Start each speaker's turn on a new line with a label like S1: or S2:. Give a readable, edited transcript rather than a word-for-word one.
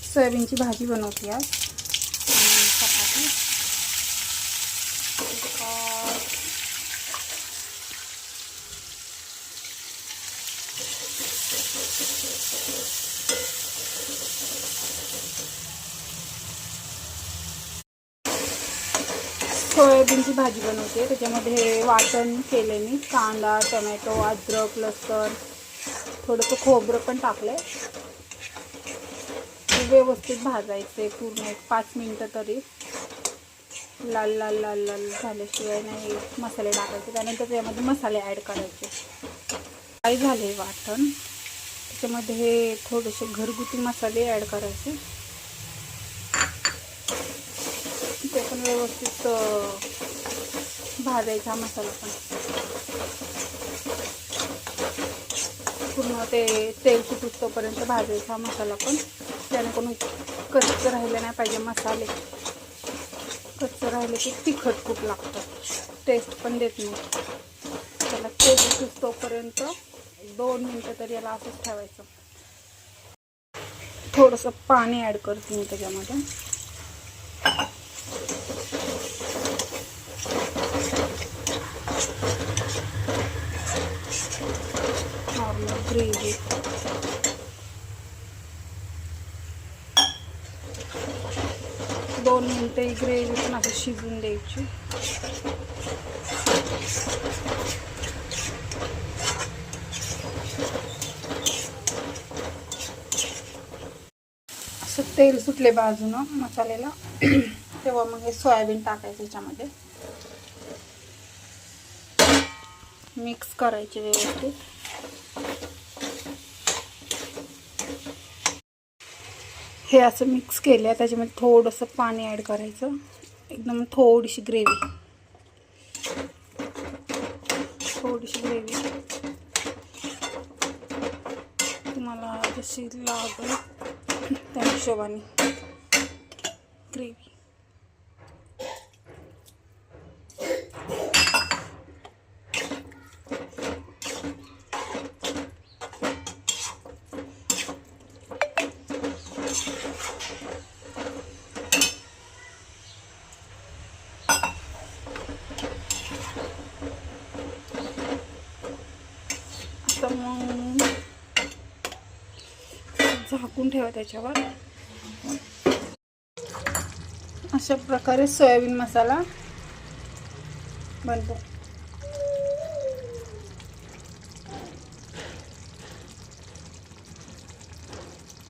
S1: सोयाबीनची भाजी बनवते आज आणि चपाती. सोयाबीनची भाजी बनवते. त्याच्यामध्ये वाटण केले मी, कांदा, टोमॅटो, अद्रक, लसूण, थोडंसं खोबरं पण टाकलं. व्यवस्थित भाजायचे पूर्ण 5 मिनटं तरी. लाल लाल लाल लाल झाल्याशिवाय नाही मसाले टाकायचे. त्यानंतर त्यामध्ये मसाले ॲड करायचे. काय झाले वाटण, त्याच्यामध्ये हे थोडेसे घरगुती मसाले ॲड करायचे. ते पण व्यवस्थित भाजायचा मसाला पण पूर्ण ते तेल सुटूपर्यंत भाजायचा मसाला पण. त्याने कोणी कच्चं राहिलं नाही पाहिजे. मसाले कच्चं राहिले की तिखट खूप लागतं, टेस्ट पण देत नाही. त्याला तेल सुटूपर्यंत 2 मिनटं तरी याला असंच ठेवायचं. थोडंसं पाणी ॲड करते मी त्याच्यामध्ये. Normal gravy. दोन मिनटं ही ग्रेव्ही पण असं शिजून द्यायची. असं तेल सुटले बाजूनं मसाल्याला, तेव्हा मग हे सोयाबीन टाकायचं याच्यामध्ये. मिक्स करायचे व्यवस्थित. हे असं मिक्स केलं. त्याच्यामध्ये थोडंसं पाणी ॲड करायचं. एकदम थोडीशी ग्रेव्ही तुम्हाला जशी लागेल त्या हिशोबाने ग्रेव्ही. तर मग झाकून ठेवा त्याच्यावर. अशा प्रकारे सोयाबीन मसाला बनतो.